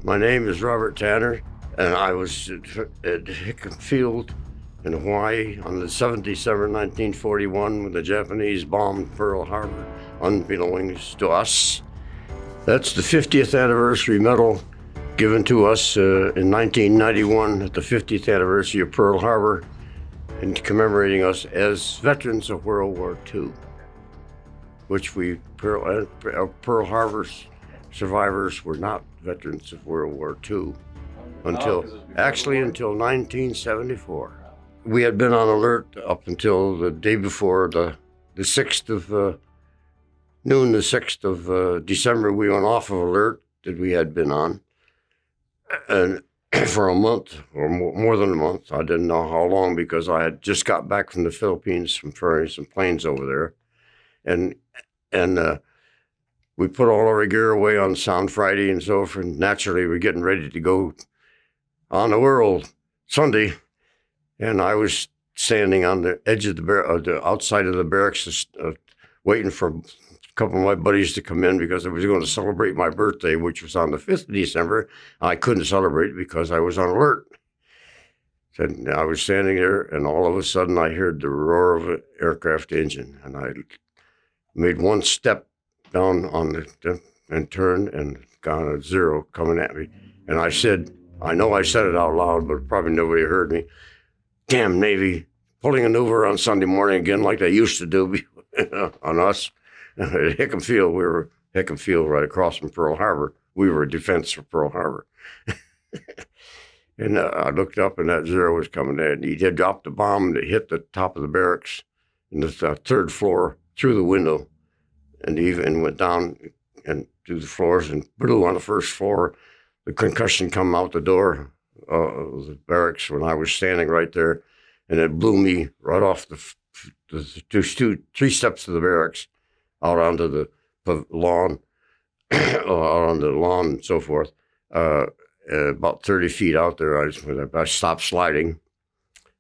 My name is Robert Tanner, and I was at Hickam Field in Hawaii on the 7th December 1941 when the Japanese bombed Pearl Harbor, unbeknownst to us. That's the 50th anniversary medal given to us in 1991 at the 50th anniversary of Pearl Harbor, and commemorating us as veterans of World War II, which Pearl Harbor survivors were not veterans of World War II until 1974. We had been on alert up until the day before the 6th of noon, the 6th of December. We went off of alert that we had been on, and for a month or more than a month. I didn't know how long because I had just got back from the Philippines from ferrying some planes over there, and we put all our gear away on Sound Friday and so forth. And naturally, we're getting ready to go on the world Sunday, and I was standing on the edge of the outside of the barracks, waiting for a couple of my buddies to come in because I was going to celebrate my birthday, which was on the 5th of December. I couldn't celebrate because I was on alert. And I was standing there, and all of a sudden, I heard the roar of an aircraft engine, and I made one step down on the and turned and got a zero coming at me. And I said, I know I said it out loud, but probably nobody heard me. Damn Navy, pulling an Uber on Sunday morning again like they used to do on us. At Hickam Field, we were Hickam Field right across from Pearl Harbor. We were defense for Pearl Harbor. And I looked up and that zero was coming in. He had dropped a bomb that hit the top of the barracks in the third floor through the window, and even went down and through the floors and blew on the first floor. The concussion come out the door of the barracks when I was standing right there, and it blew me right off the three steps of the barracks out onto the lawn, out on the lawn and so forth. About 30 feet out there, I stopped sliding.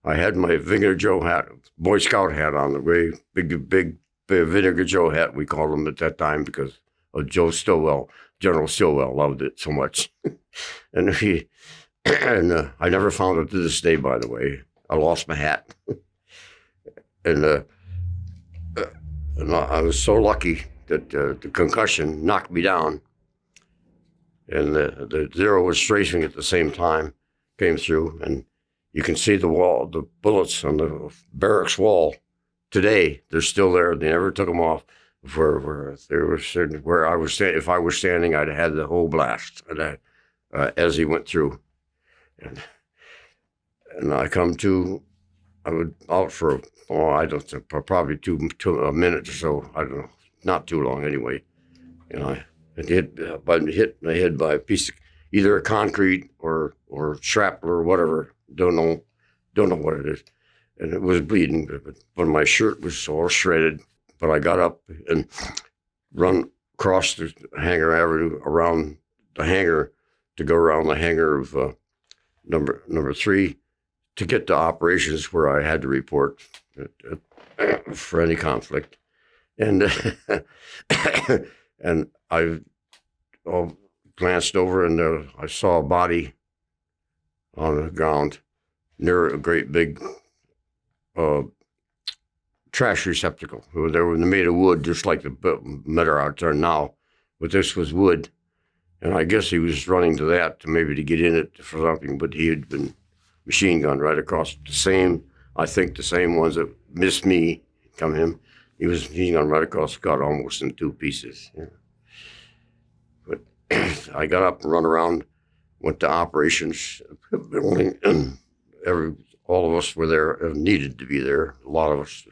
I had my Vinegar Joe hat, Boy Scout hat on, the way big Vinegar Joe hat, we called him at that time because of Joe Stillwell. General Stillwell loved it so much. and I never found it to this day, by the way. I lost my hat. and I was so lucky that the concussion knocked me down, and the zero was tracing at the same time, came through, and you can see the wall, the bullets on the barracks wall. Today, they're still there. They never took them off. Where I was standing, if I was standing, I'd have had the whole blast as he went through. And I come to, I was out for, I don't know, probably a minute or so. I don't know, not too long anyway. And I hit my head by a piece of either a concrete or shrapnel or whatever. Don't know what it is. And it was bleeding, but my shirt was all shredded. But I got up and run across the Hangar Avenue around the hangar to go around the hangar of number 3 to get to operations where I had to report for any conflict. And and I glanced over and I saw a body on the ground near a great big trash receptacle. They were made of wood, just like the metal out there now, but this was wood. And I guess he was running to that to get in it for something, but he had been machine gunned right across the same ones that missed me, come him. He was machine gunned right across, got almost in 2 pieces. Yeah. But I got up and run around, went to operations. All of us were there, needed to be there, a lot of us.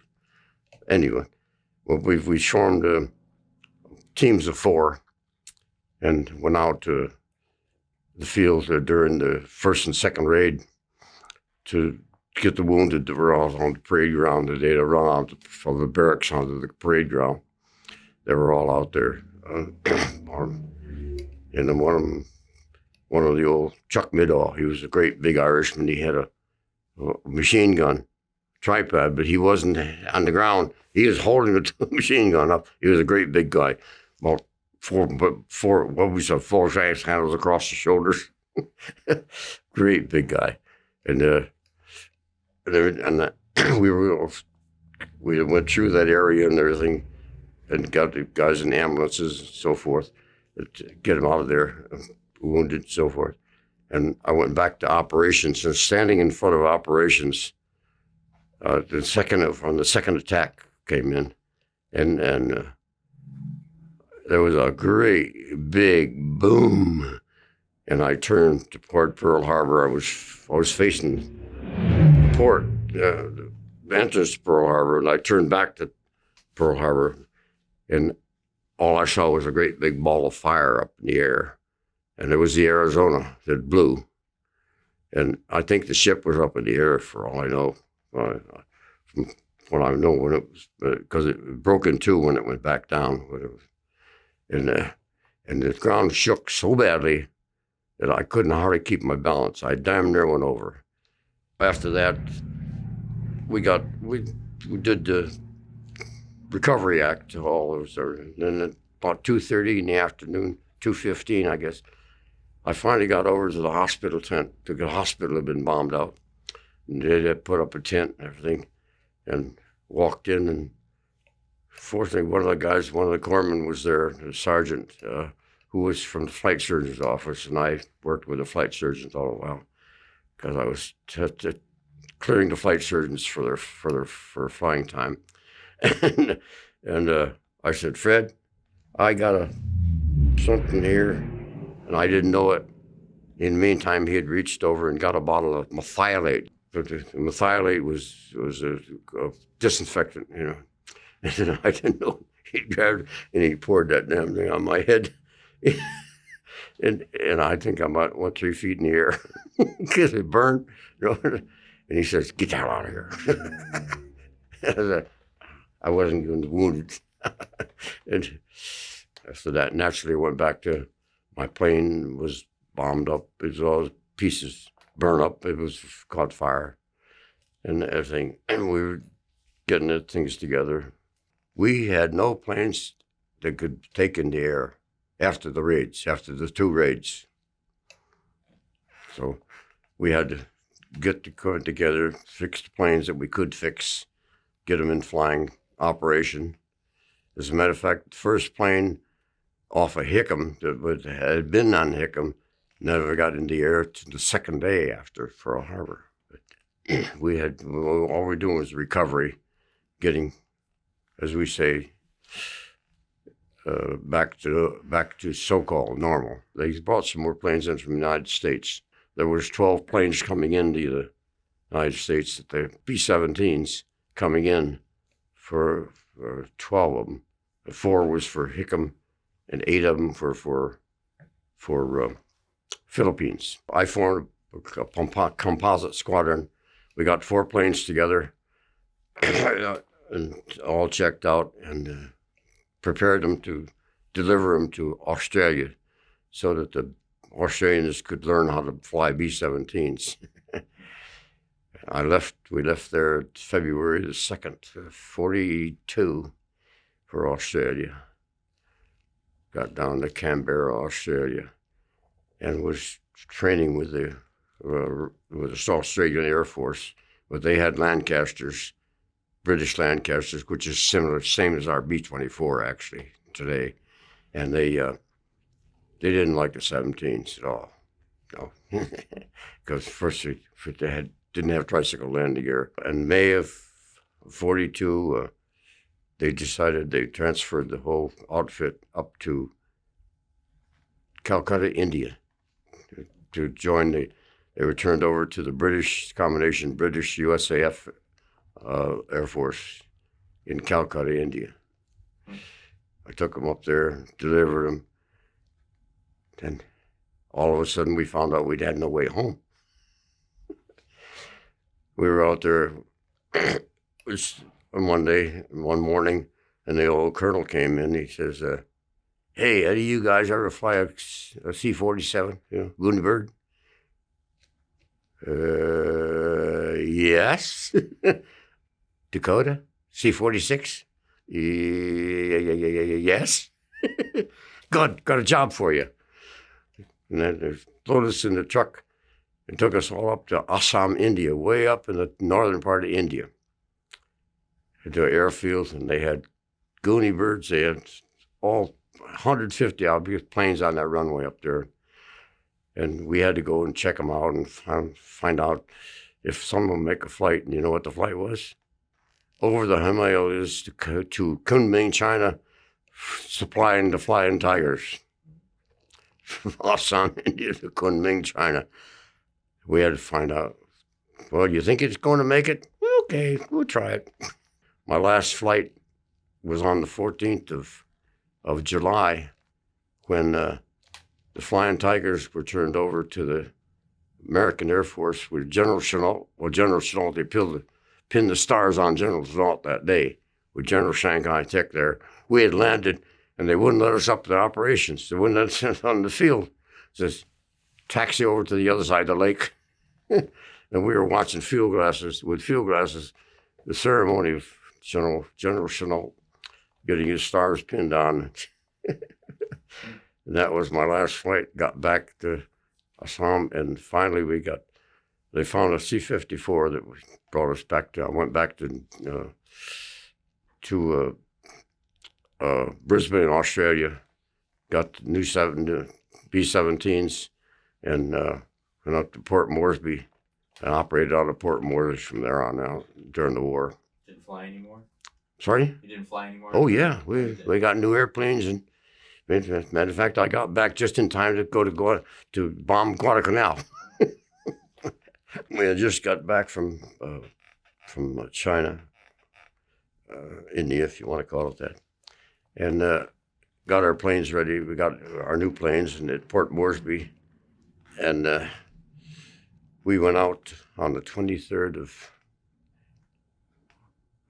Anyway, well, we formed teams of 4 and went out to the field during the first and second raid to get the wounded that were all on the parade ground. They had run out from the barracks onto the parade ground. They were all out there. And then one of the old Chuck Middaugh, he was a great big Irishman. He had a machine gun tripod, but he wasn't on the ground. He was holding the machine gun up. He was a great big guy, about what we saw, four axe handles across the shoulders. Great big guy. And we went through that area and everything, and got the guys in ambulances and so forth to get them out of there, wounded and so forth. And I went back to operations, and standing in front of operations, the second attack came in, and there was a great big boom, and I turned toward Pearl Harbor. I was facing the port, the entrance to Pearl Harbor, and I turned back to Pearl Harbor, and all I saw was a great big ball of fire up in the air, and it was the Arizona that blew, and I think the ship was up in the air for all I know. From what I know, when it was, because it broke in two when it went back down. And the ground shook so badly that I couldn't hardly keep my balance. I damn near went over. After that, we did the Recovery Act. All those, and then at about 2:30 in the afternoon, 2:15, I guess, I finally got over to the hospital tent. The hospital had been bombed out. And they had put up a tent and everything, and walked in, and fortunately one of the corpsmen was there, the sergeant, who was from the flight surgeon's office, and I worked with the flight surgeons all the while, because I was clearing the flight surgeons for flying time. and I said, Fred, I got something here, and I didn't know it. In the meantime, he had reached over and got a bottle of methylate. But the methylate was a disinfectant, you know. And I didn't know. He grabbed and he poured that damn thing on my head. and I think I might went 3 feet in the air because it burned. You know? And he says, "Get the hell out of here." I wasn't even wounded. And after that, naturally, I went back to my plane was bombed up. It was all pieces burned up. It was caught fire and everything. And we were getting the things together. We had no planes that could take in the air after the 2 raids. So we had to get the equipment together, fix the planes that we could fix, get them in flying operation. As a matter of fact, the first plane off of Hickam that had been on Hickam never got in the air to the second day after Pearl Harbor. But all we were doing was recovery, getting, as we say, back to so-called normal. They brought some more planes in from the United States. There was 12 planes coming into the United States, the B-17s coming in for 12 of them. 4 was for Hickam, and 8 of them for Philippines. I formed a composite squadron. We got 4 planes together and all checked out, and prepared them to deliver them to Australia so that the Australians could learn how to fly B-17s. We left there February the 2nd, 42 for Australia. Got down to Canberra, Australia, and was training with the Australian Air Force, but they had Lancasters, British Lancasters, which is same as our B-24 actually today, and they didn't like the 17s at all, no, because first they didn't have tricycle landing gear. In May of 42, they decided they transferred the whole outfit up to Calcutta, India, to join they were turned over to the British USAF Air Force in Calcutta, India. I took them up there, delivered them, and all of a sudden we found out we'd had no way home. We were out there one morning, and the old colonel came in. He says, "Hey, any of you guys ever fly a C-47, Gutenberg?" Yes. Dakota? C-46? Yes. Good, got a job for you. And then they loaded us in the truck and took us all up to Assam, India, way up in the northern part of India. To an airfield, and they had Goonie birds. They had all 150 planes on that runway up there. And we had to go and check them out and find out if some of them make a flight. And you know what the flight was? Over the Himalayas to Kunming, China, supplying the flying tigers. From Assam, India to Kunming, China. We had to find out, well, you think it's going to make it? Okay, we'll try it. My last flight was on the 14th of July when the Flying Tigers were turned over to the American Air Force with General Chenault. Well, General Chenault, they pinned the stars on General Chenault that day with General Shanghai Tech there. We had landed, and they wouldn't let us up to the operations. They wouldn't let us on the field. Just taxi over to the other side of the lake. And we were watching with field glasses, the ceremony of General Chenault getting his stars pinned on. And that was my last flight. Got back to Assam, and finally they found a C-54 that brought us back to. I went back to Brisbane, Australia. Got the new B-17s, and went up to Port Moresby, and operated out of Port Moresby from there on out during the war. Didn't fly anymore? Sorry? You didn't fly anymore? Oh, yeah. We got new airplanes. And matter of fact, I got back just in time to go to bomb Guadalcanal. We had just got back from China, India, if you want to call it that. And got our planes ready. We got our new planes at Port Moresby. And we went out on the 23rd of...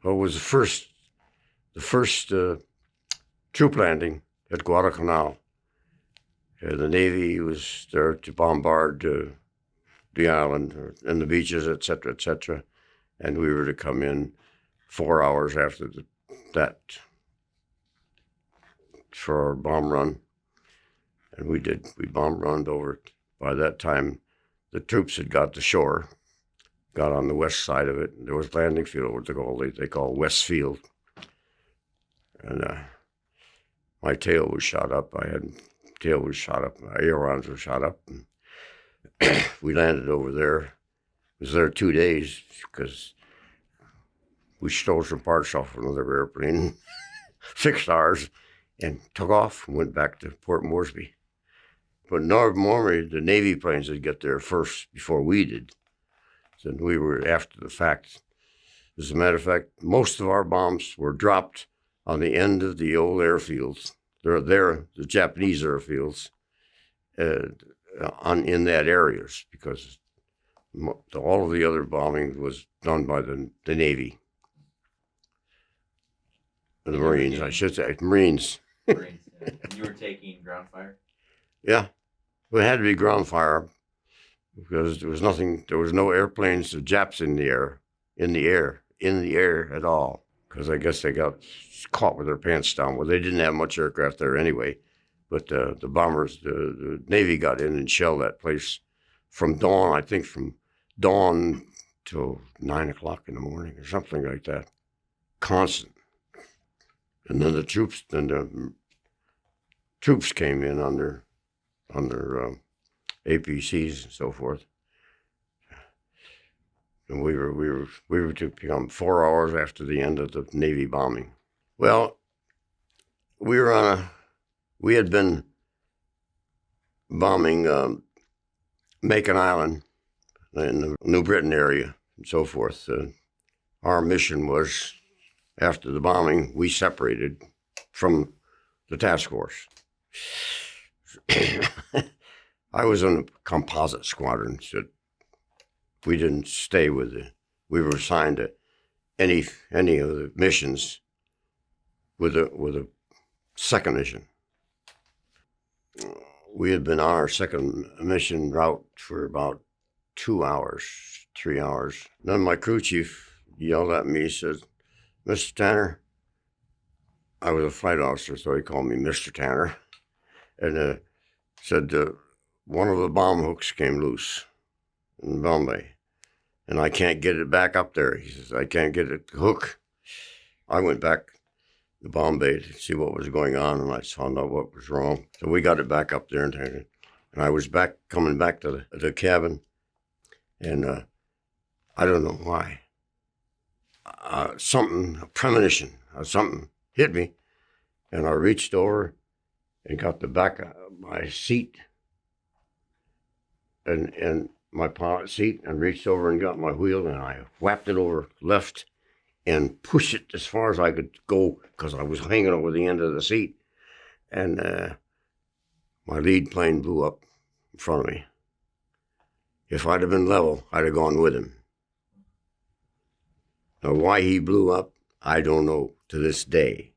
Well, it was the first troop landing at Guadalcanal. The Navy was there to bombard the island and the beaches, et cetera, and we were to come in 4 hours after that for our bomb run. And we did. We bomb runned over it. By that time, the troops had got to shore, got on the west side of it. There was landing field, what they call West Field. And my tail was shot up. My ailerons were shot up. And we landed over there. Was there 2 days because we stole some parts off another airplane, fixed ours, and took off and went back to Port Moresby. But normally the Navy planes would get there first before we did. So we were after the fact. As a matter of fact, most of our bombs were dropped on the end of the old airfields. They're there, the Japanese airfields, in that areas, because all of the other bombing was done by the Navy. The Marines, I should say. Marines. Marines, yeah. And you were taking ground fire? Yeah. It had to be ground fire because there was no airplanes, the Japs in the air at all. Because I guess they got caught with their pants down. Well, they didn't have much aircraft there anyway. But the bombers, the Navy got in and shelled that place from dawn, I think from dawn till 9 o'clock in the morning or something like that. Constant. And then the troops came in on their APCs and so forth. And we were to become 4 hours after the end of the Navy bombing. Well, we had been bombing Macon Island in the New Britain area and so forth. Our mission was, after the bombing, we separated from the task force. I was in a composite squadron, so we didn't stay with we were assigned to any of the missions with a second mission. We had been on our second mission route for about 2 hours, 3 hours. Then my crew chief yelled at me, said, "Mr. Tanner," I was a flight officer, so he called me Mr. Tanner. and said one of the bomb hooks came loose in Bombay, and I can't get it back up there. He says, I can't get it, the hook. I went back to Bombay to see what was going on, and I found out what was wrong. So we got it back up there, and I was coming back to the cabin, and I don't know why. A premonition, something hit me, and I reached over and got the back of my seat and my pilot seat, and reached over and got my wheel, and I whapped it over left and pushed it as far as I could go because I was hanging over the end of the seat. And my lead plane blew up in front of me. If I'd have been level, I'd have gone with him. Now, why he blew up, I don't know to this day.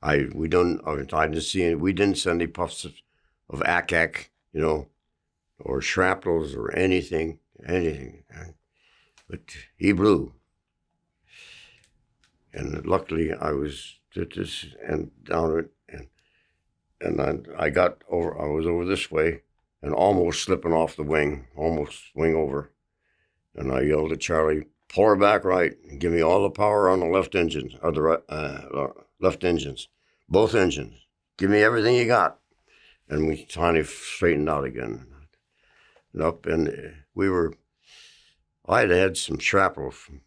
I didn't see any, we didn't send any puffs of ACAC, or shrapnels or anything. But he blew. And luckily I was and down it, and I was over this way and almost slipping off the wing, almost wing over. And I yelled at Charlie, pull her back right and give me all the power on the left engines, or the left engines, both engines. Give me everything you got. And we finally straightened out again. And up, and I had some shrapnel from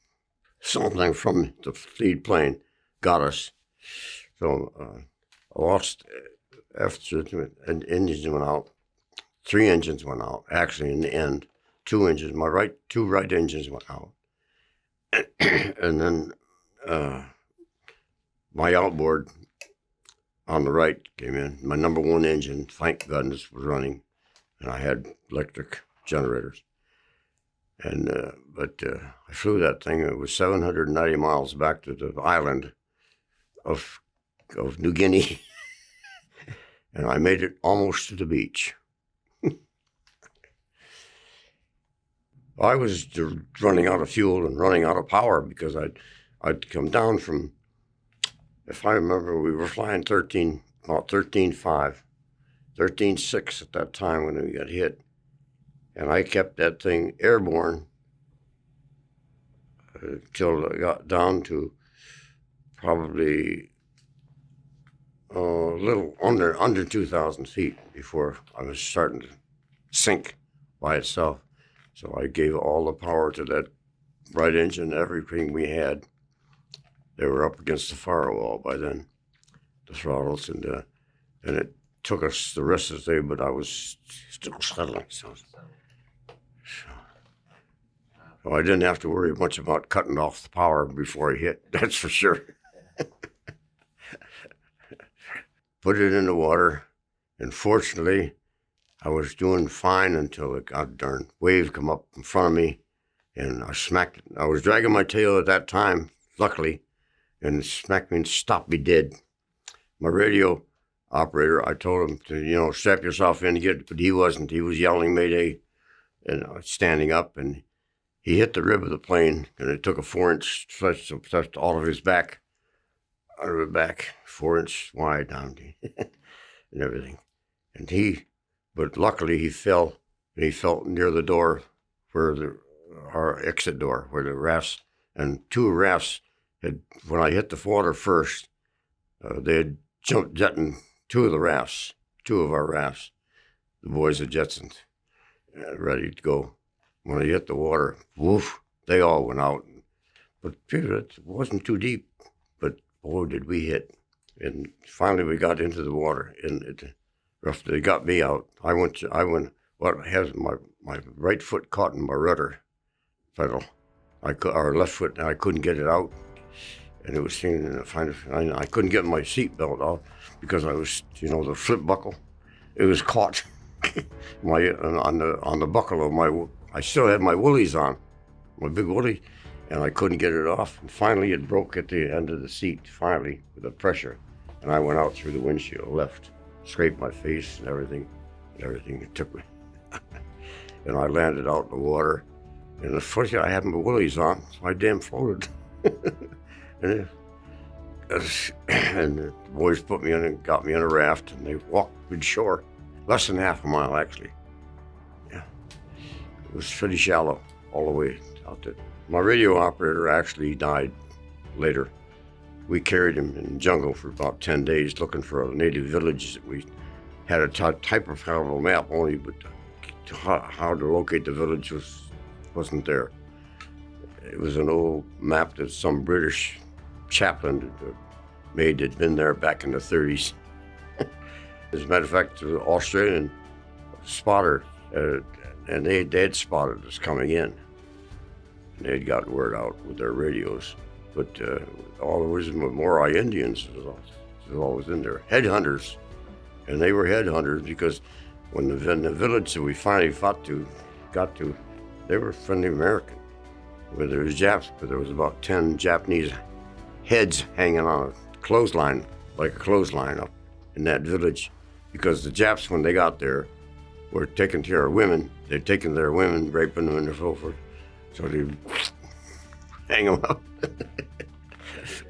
something from the lead plane, got us. So I lost, after engines went out, 3 engines went out, actually in the end. 2 engines, two right engines went out. And then my outboard on the right came in. My number 1 engine, thank goodness, was running, and I had electric generators. And but I flew that thing. It was 790 miles back to the island of New Guinea, and I made it almost to the beach. I was running out of fuel and running out of power because I'd come down from, if I remember, we were flying about 13.5, 13.6 at that time when we got hit. And I kept that thing airborne until I got down to probably a little under 2,000 feet before I was starting to sink by itself. So I gave all the power to that right engine, everything we had. They were up against the firewall by then, the throttles, and it took us the rest of the day, but I was still settling. So I didn't have to worry much about cutting off the power before it hit, that's for sure. Put it in the water, and fortunately, I was doing fine until it got darn wave come up in front of me, and I smacked it. I was dragging my tail at that time, luckily, and it smacked me and stopped me dead. My radio operator, I told him to, strap yourself in, but he wasn't. He was yelling Mayday, and standing up, and he hit the rib of the plane, and it took a 4-inch stretch to touch all of his back, out of the back, 4-inch wide down and everything. But luckily he fell, and he fell near the door, our exit door, where the rafts, and 2 rafts when I hit the water first, they had jetted 2 of our rafts. The boys had jettisoned, ready to go. When I hit the water, woof, they all went out. But it wasn't too deep, but boy, did we hit. And finally we got into the water, and they got me out. I went, my right foot caught in my rudder pedal. Our left foot, and I couldn't get it out. And it was I couldn't get my seat belt out because I was, the flip buckle, it was caught on the buckle of my. I still had my woolies on, my big woolly, and I couldn't get it off. And finally, it broke at the end of the seat. Finally, with the pressure, and I went out through the windshield, left, scraped my face and everything. It took me, and I landed out in the water. And unfortunately, I had my woolies on, so I damn floated. And And the boys put me on and got me on a raft, and they walked to shore, less than half a mile actually. Yeah, it was pretty shallow all the way out there. My radio operator actually died later. We carried him in the jungle for about 10 days looking for a native village that we had a typographical map only, but how to locate the village wasn't there. It was an old map that some British chaplain had made that had been there back in the 30s. As a matter of fact, the Australian spotter, and they had spotted us coming in. And they'd got word out with their radios. But all there was Morai Indians was always in there. Headhunters. And they were headhunters because when the village that we finally got to, they were friendly American. Where there was Japs, but there was about 10 Japanese heads hanging on a clothesline, like a clothesline up in that village. Because the Japs, when they got there, were taking care of women. They'd taken their women, raping them and so forth. So they'd hang them up,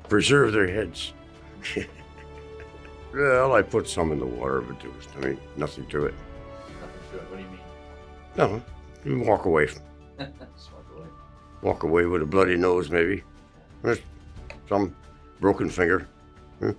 preserve their heads. Well, I put some in the water, but there was, nothing to it. Nothing to it. What do you mean? No, you walk away. Just walk away. Walk away with a bloody nose, maybe. Some broken finger. Yeah.